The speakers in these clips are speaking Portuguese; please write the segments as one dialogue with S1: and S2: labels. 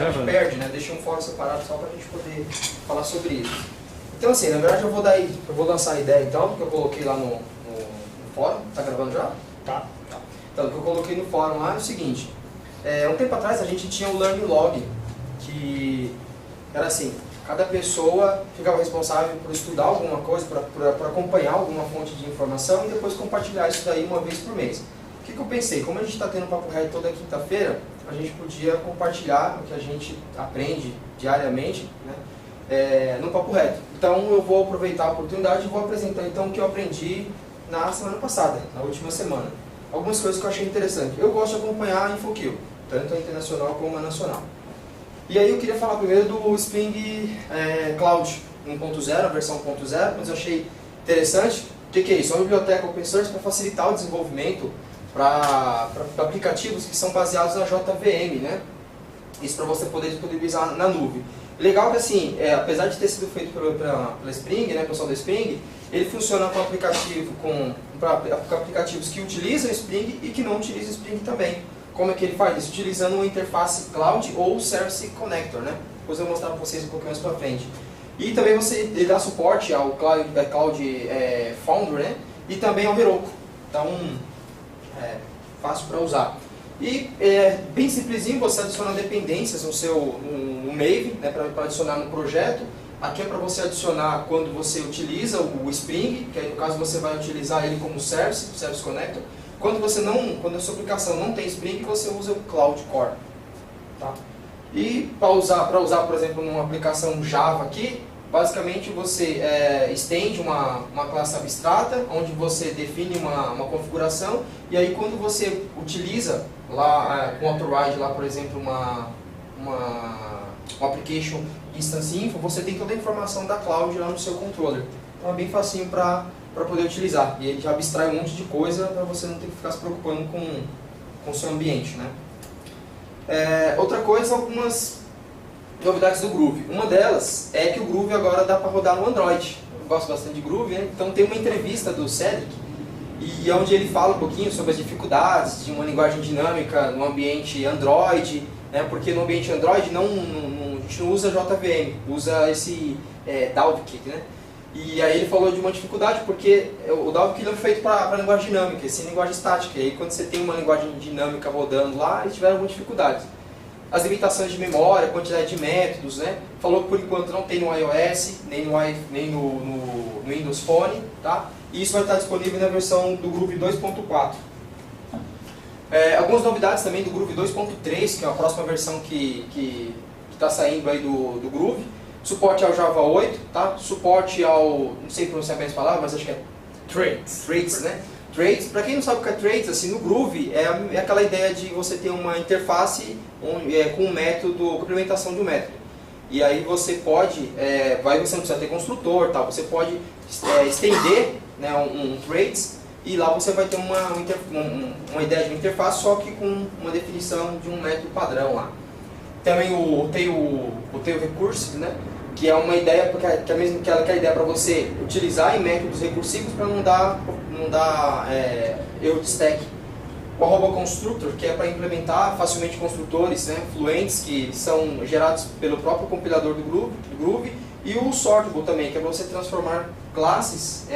S1: a gente perde, né? Deixei um fórum separado só para a gente poder falar sobre isso. Então assim, na verdade eu vou lançar a ideia então, que eu coloquei lá no fórum. Tá gravando já?
S2: Tá.
S1: Então, o que eu coloquei no fórum lá é o seguinte. Um tempo atrás a gente tinha o Learning Log, que era assim, cada pessoa ficava responsável por estudar alguma coisa, por acompanhar alguma fonte de informação e depois compartilhar isso daí uma vez por mês. O que eu pensei? Como a gente está tendo papo reto toda quinta-feira, a gente podia compartilhar o que a gente aprende diariamente, né, no papo reto. Então eu vou aproveitar a oportunidade e vou apresentar então o que eu aprendi na semana passada, na última semana. Algumas coisas que eu achei interessante. Eu gosto de acompanhar a InfoQ, tanto a internacional como a nacional. E aí eu queria falar primeiro do Spring Cloud 1.0, a versão 1.0, mas eu achei interessante. O que é isso? É uma biblioteca open source para facilitar o desenvolvimento para aplicativos que são baseados na JVM, né? Isso para você poder disponibilizar na nuvem. Legal que assim, apesar de ter sido feito pela Spring, né, pessoal da Spring, ele funciona para aplicativos que utilizam Spring e que não utilizam Spring também. Como é que ele faz isso? Utilizando uma interface Cloud ou Service Connector, né? Depois eu vou mostrar para vocês um pouquinho mais para frente. E também ele dá suporte ao Cloud Foundry, né? E também ao Heroku. Então, fácil para usar. E bem simplesinho, você adiciona dependências no Maven, né, para adicionar no projeto. Aqui é para você adicionar quando você utiliza o Spring, que aí no caso você vai utilizar ele como Service Connector. Quando a sua aplicação não tem Spring, você usa o Cloud Core. Tá? E para usar, por exemplo, numa aplicação Java aqui, basicamente você estende uma classe abstrata, onde você define uma configuração, e aí quando você utiliza lá com Autoride, lá, por exemplo, um application instance info, você tem toda a informação da cloud lá no seu controller. Então é bem facinho para poder utilizar. E ele já abstrai um monte de coisa para você não ter que ficar se preocupando com o seu ambiente, né? Outra coisa, algumas novidades do Groove. Uma delas é que o Groove agora dá para rodar no Android. Eu gosto bastante de Groove, né? Então tem uma entrevista do Cedric, e onde ele fala um pouquinho sobre as dificuldades de uma linguagem dinâmica no ambiente Android, né? Porque no ambiente Android a gente não usa JVM, usa esse Dalvik, né? E aí ele falou de uma dificuldade porque o Dalvik não é feito para linguagem dinâmica, sim linguagem estática. E aí quando você tem uma linguagem dinâmica rodando lá, eles tiveram algumas dificuldades. As limitações de memória, quantidade de métodos, né? Falou que por enquanto não tem no iOS, nem no Windows Phone, tá? E isso vai estar disponível na versão do Groove 2.4. Algumas novidades também do Groove 2.3, que é a próxima versão que está saindo aí do Groove. Suporte ao Java 8, tá? Suporte ao, não sei pronunciar bem as palavras, mas acho que é Traits, né? Traits, para quem não sabe o que é Traits, assim, no Groove é aquela ideia de você ter uma interface com um método, complementação de um método. E aí você pode, você não precisa ter construtor, tá? Você pode estender, né, um Traits, e lá você vai ter uma ideia de uma interface, só que com uma definição de um método padrão lá. Também o tail recursive, né? Que é uma ideia, porque aquela ideia para você utilizar em métodos recursivos para não dar erro de stack. O arroba constructor, que é para implementar facilmente construtores, né, fluentes, que são gerados pelo próprio compilador do Groove. E o sortable também, que é para você transformar classes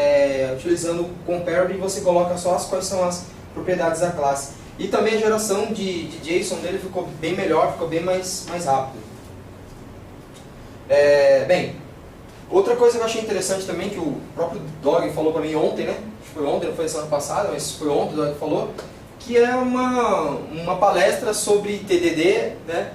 S1: utilizando o compare, e você coloca só quais são as propriedades da classe. E também a geração de JSON dele ficou bem melhor, ficou bem mais rápido. Bem, outra coisa que eu achei interessante também, que o próprio Dog falou para mim ontem, né? Acho que foi ontem, não foi semana passada, mas foi ontem o Dog falou, que é uma palestra sobre TDD, né?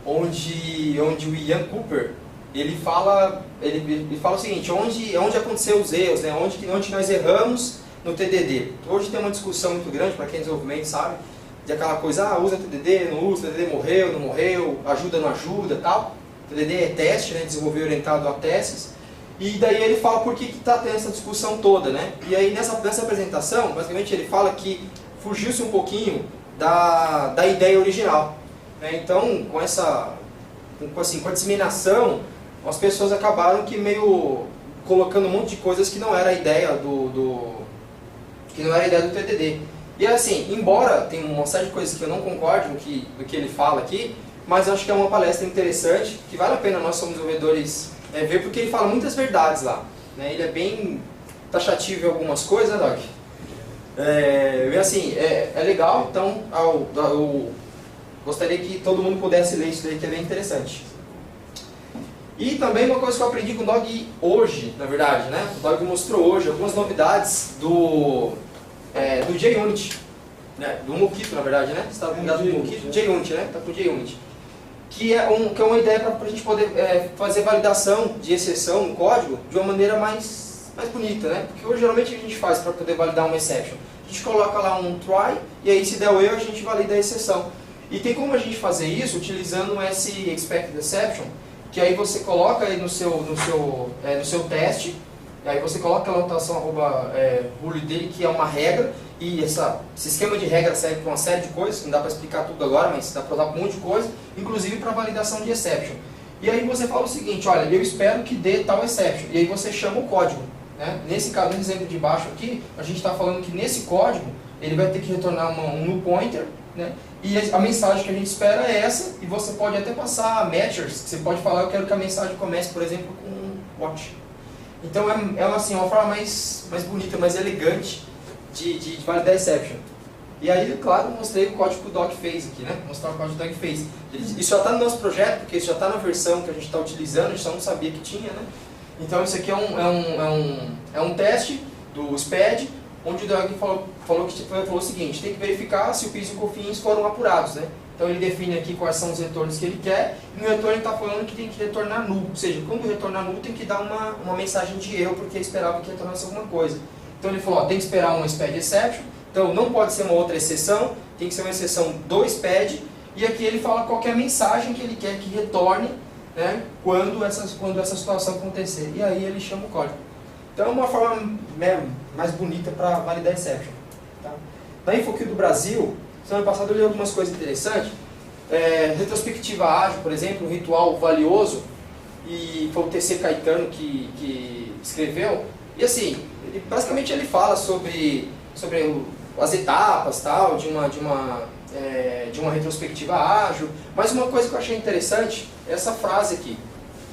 S1: Onde o Ian Cooper, ele fala o seguinte, onde aconteceu os erros, né? Onde nós erramos no TDD. Hoje tem uma discussão muito grande, para quem é desenvolvimento sabe, de aquela coisa, usa TDD, não usa, TDD morreu, não morreu, ajuda, não ajuda, tal. TDD é teste, né, desenvolver orientado a testes. E daí ele fala por que está tendo essa discussão toda, né? E aí nessa apresentação, basicamente ele fala que fugiu-se um pouquinho da ideia original, né? Então, com a disseminação, as pessoas acabaram que meio colocando um monte de coisas que não era a ideia do TDD. E assim, embora tenha uma série de coisas que eu não concordo do que ele fala aqui, mas acho que é uma palestra interessante, que vale a pena nós somos desenvolvedores ver, porque ele fala muitas verdades lá. Né? Ele é bem taxativo em algumas coisas, né, Doc? E assim, é legal, então eu gostaria que todo mundo pudesse ler isso daí, que é bem interessante. E também uma coisa que eu aprendi com o Dog hoje, na verdade, né? O Dog mostrou hoje algumas novidades do JUnit, né? Do Mockito, na verdade, né? Você está ligado no Mockito? JUnit, né? Está com o JUnit. Que é uma ideia para a gente poder fazer validação de exceção no código de uma maneira mais bonita, né? Porque hoje, geralmente, o que a gente faz para poder validar uma exception? A gente coloca lá um try, e aí se der o erro, a gente valida a exceção. E tem como a gente fazer isso utilizando esse expected exception, que aí você coloca aí no seu teste, e aí você coloca a anotação rule dele, que é uma regra, e esse esquema de regra serve para uma série de coisas, que não dá para explicar tudo agora, mas dá para usar para um monte de coisa, inclusive para validação de exception. E aí você fala o seguinte, olha, eu espero que dê tal exception, e aí você chama o código. Né? Nesse caso, no exemplo de baixo aqui, a gente está falando que nesse código, ele vai ter que retornar um null pointer, né? E a mensagem que a gente espera é essa, e você pode até passar matchers, você pode falar, eu quero que a mensagem comece, por exemplo, com watch. Então assim, uma forma mais bonita, mais elegante de validar exception. E aí, claro, mostrei o código que o Doc fez aqui, né? Mostrar o código que o Doc fez. Isso já está no nosso projeto, porque isso já está na versão que a gente está utilizando, a gente só não sabia que tinha, né? Então isso aqui é um teste do SPAD, onde o Doug falou o seguinte, tem que verificar se o PIS e o COFINS foram apurados, né? Então ele define aqui quais são os retornos que ele quer, e no retorno ele está falando que tem que retornar null, ou seja, quando retornar null tem que dar uma mensagem de erro, porque esperava que retornasse alguma coisa. Então ele falou, tem que esperar uma SPAD exception, então não pode ser uma outra exceção, tem que ser uma exceção do SPAD, e aqui ele fala qual que é a mensagem que ele quer que retorne, né, quando essa situação acontecer, e aí ele chama o código. Então é uma forma mais bonita para validar exception. Tá? Na InfoQ do Brasil, semana passada eu li algumas coisas interessantes. Retrospectiva ágil, por exemplo, um ritual valioso, e foi o TC Caetano que escreveu. E assim, basicamente ele fala sobre as etapas tal, de uma retrospectiva ágil. Mas uma coisa que eu achei interessante é essa frase aqui.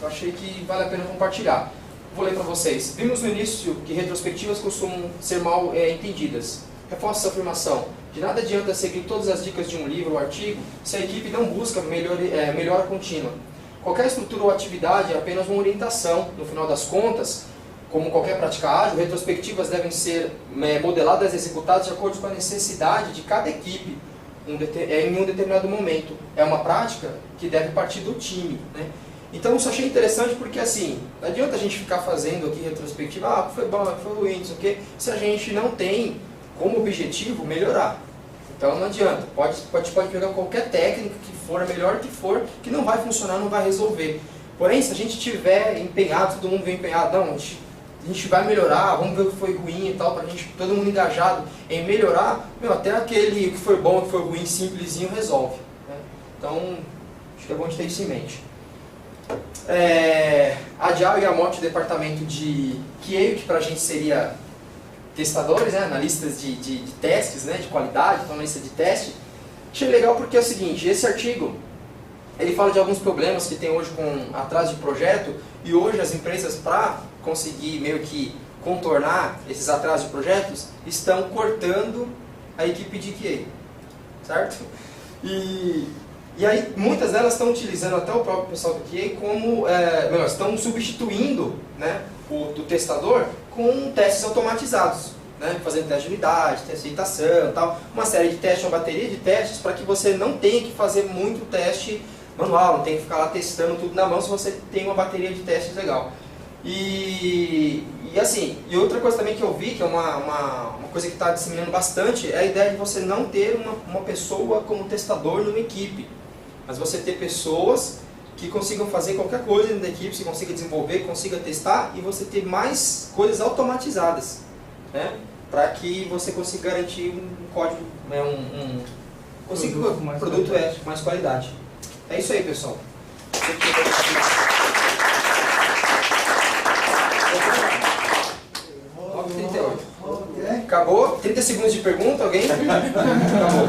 S1: Eu achei que vale a pena compartilhar. Vou ler para vocês. Vimos no início que retrospectivas costumam ser mal entendidas. Reforço essa afirmação. De nada adianta seguir todas as dicas de um livro ou artigo se a equipe não busca melhora contínua. Qualquer estrutura ou atividade é apenas uma orientação. No final das contas, como qualquer prática ágil, retrospectivas devem ser modeladas e executadas de acordo com a necessidade de cada equipe em um determinado momento. É uma prática que deve partir do time, né? Então isso eu achei interessante porque assim, não adianta a gente ficar fazendo aqui retrospectiva, foi bom, foi ruim, não sei o quê, se a gente não tem como objetivo melhorar. Então não adianta, pode pegar qualquer técnica que for, a melhor que for, que não vai funcionar, não vai resolver. Porém, se a gente estiver empenhado, todo mundo vem empenhado, não, a gente vai melhorar, vamos ver o que foi ruim e tal, pra gente, todo mundo engajado em melhorar, até aquele que foi bom, que foi ruim, simplesinho, resolve. Né? Então, acho que é bom a gente ter isso em mente. A Agile e a Mote, departamento de QA, que pra gente seria testadores, né, analistas de testes, né, de qualidade, então analista de teste. Achei legal porque é o seguinte, esse artigo, ele fala de alguns problemas que tem hoje com atraso de projeto, e hoje as empresas, para conseguir meio que contornar esses atrasos de projetos, estão cortando a equipe de QA, certo? E aí muitas delas estão utilizando até o próprio pessoal do QA como, estão substituindo, né, o testador com testes automatizados, né, fazendo teste de unidade, teste de aceitação, tal, uma série de testes, uma bateria de testes para que você não tenha que fazer muito teste manual, não tenha que ficar lá testando tudo na mão se você tem uma bateria de testes legal. E outra coisa também que eu vi, que é uma coisa que está disseminando bastante, é a ideia de você não ter uma pessoa como testador numa equipe, mas você ter pessoas que consigam fazer qualquer coisa dentro da equipe, você consiga desenvolver, consiga testar, e você ter mais coisas automatizadas, né? Para que você consiga garantir um código, né? um produto com mais qualidade. É isso aí, pessoal. Acabou? 30 segundos de pergunta, alguém? Acabou.